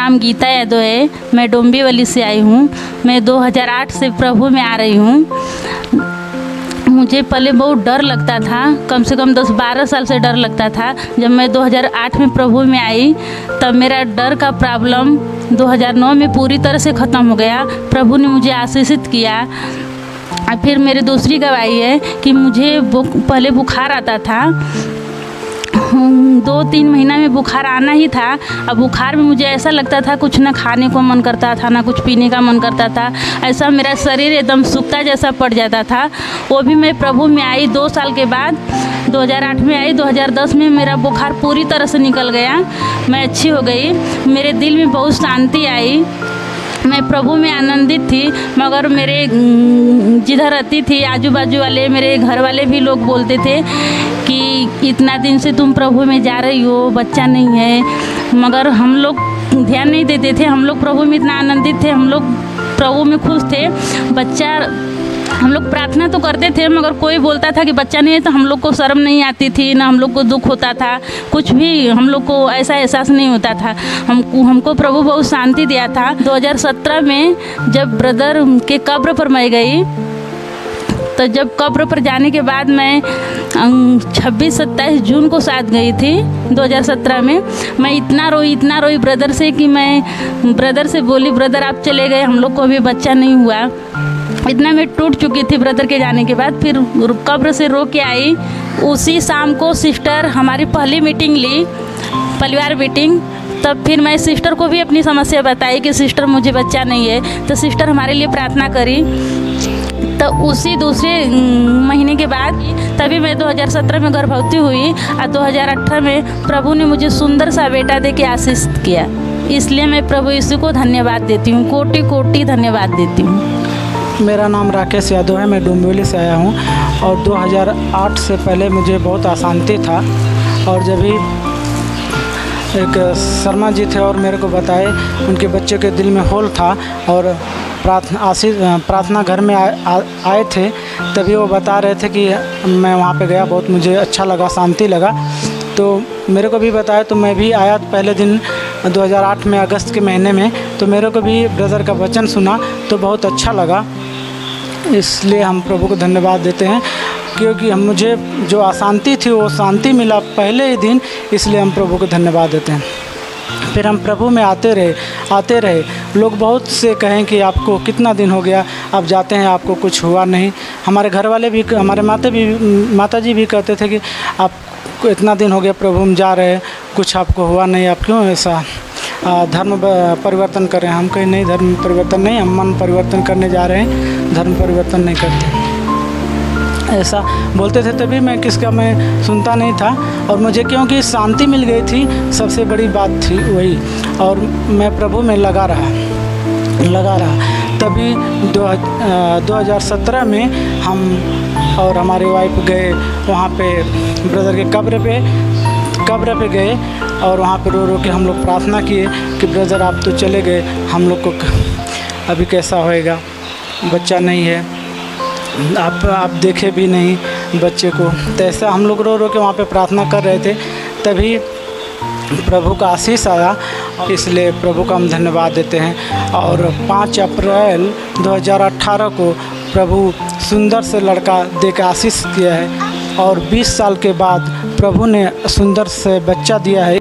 नाम गीता यादव है। मैं डोंबिवली से आई हूँ। मैं 2008 से प्रभु में आ रही हूँ। मुझे पहले बहुत डर लगता था, कम से कम 10-12 साल से डर लगता था। जब मैं 2008 में प्रभु में आई तब मेरा डर का प्रॉब्लम 2009 में पूरी तरह से ख़त्म हो गया। प्रभु ने मुझे आशीषित किया। फिर मेरी दूसरी गवाही है कि मुझे पहले बुखार आता था, 2-3 महीना में बुखार आना ही था। अब बुखार में मुझे ऐसा लगता था कुछ ना खाने को मन करता था, ना कुछ पीने का मन करता था। ऐसा मेरा शरीर एकदम सूखता जैसा पड़ जाता था। वो भी मैं प्रभु में आई 2 साल के बाद, 2008 में आई। 2010 में मेरा बुखार पूरी तरह से निकल गया, मैं अच्छी हो गई। मेरे दिल में बहुत शांति आई। मैं प्रभु में आनंदित थी। मगर मेरे जिधर रहती थी आजू बाजू वाले, मेरे घर वाले भी लोग बोलते थे कि इतना दिन से तुम प्रभु में जा रही हो, बच्चा नहीं है। मगर हम लोग ध्यान नहीं देते थे। हम लोग प्रभु में इतना आनंदित थे, हम लोग प्रभु में खुश थे। बच्चा, हम लोग प्रार्थना तो करते थे, मगर कोई बोलता था कि बच्चा नहीं है तो हम लोग को शर्म नहीं आती थी, ना हम लोग को दुख होता था, कुछ भी हम लोग को ऐसा एहसास नहीं होता था। हमको प्रभु बहुत शांति दिया था। 2017 में जब ब्रदर के कब्र पर मैं गई, तो जब कब्र पर जाने के बाद मैं 26-27 जून को साथ गई थी 2017 में। मैं इतना रोई ब्रदर से कि मैं ब्रदर से बोली, ब्रदर आप चले गए, हम लोग को अभी बच्चा नहीं हुआ। इतना मैं टूट चुकी थी ब्रदर के जाने के बाद। फिर कब्र से रो के आई। उसी शाम को सिस्टर हमारी पहली मीटिंग ली, परिवार मीटिंग। तब फिर मैं सिस्टर को भी अपनी समस्या बताई कि सिस्टर मुझे बच्चा नहीं है, तो सिस्टर हमारे लिए प्रार्थना करी। तो उसी दूसरे महीने के बाद तभी मैं 2017 में गर्भवती हुई और 2018 में प्रभु ने मुझे सुंदर सा बेटा दे के आशीषित किया। इसलिए मैं प्रभु यीशु को धन्यवाद देती हूँ, कोटि कोटि धन्यवाद देती हूँ। मेरा नाम राकेश यादव है। मैं डोंबिवली से आया हूँ और 2008 से पहले मुझे बहुत अशांति था। और जब भी एक शर्मा जी थे और मेरे को बताए, उनके बच्चे के दिल में होल था और प्रार्थना घर में आए थे, तभी वो बता रहे थे कि मैं वहाँ पे गया, बहुत मुझे अच्छा लगा, शांति लगा। तो मेरे को भी बताया, तो मैं भी आया पहले दिन 2008 में अगस्त के महीने में। तो मेरे को भी ब्रदर का वचन सुना तो बहुत अच्छा लगा। इसलिए हम प्रभु को धन्यवाद देते हैं, क्योंकि मुझे जो अशांति थी वो शांति मिला पहले ही दिन। इसलिए हम प्रभु को धन्यवाद देते हैं। फिर हम प्रभु में आते रहे। लोग बहुत से कहें कि आपको कितना दिन हो गया आप जाते हैं, आपको कुछ हुआ नहीं। हमारे घर वाले भी, हमारे माता जी भी कहते थे कि आपको इतना दिन हो गया प्रभु में जा रहे, कुछ आपको हुआ नहीं, आप क्यों ऐसा धर्म परिवर्तन कर रहे हैं। हम कहीं नहीं, धर्म परिवर्तन नहीं, हम मन परिवर्तन करने जा रहे हैं, धर्म परिवर्तन नहीं करते, ऐसा बोलते थे। तभी मैं सुनता नहीं था। और मुझे क्योंकि शांति मिल गई थी, सबसे बड़ी बात थी वही। और मैं प्रभु में लगा रहा। तभी 2017 में हम और हमारी वाइफ गए वहाँ पे, ब्रदर के कब्र पे गए और वहाँ पे रो के हम लोग प्रार्थना किए कि ब्रदर आप तो चले गए, हम लोग को अभी कैसा होएगा, बच्चा नहीं है, आप देखे भी नहीं बच्चे को। तो ऐसा हम लोग रो के वहाँ पे प्रार्थना कर रहे थे, तभी प्रभु का आशीष आया। इसलिए प्रभु का हम धन्यवाद देते हैं। और 5 अप्रैल 2018 को प्रभु सुंदर से लड़का दे के आशीष किया है और 20 साल के बाद प्रभु ने सुंदर से बच्चा दिया है।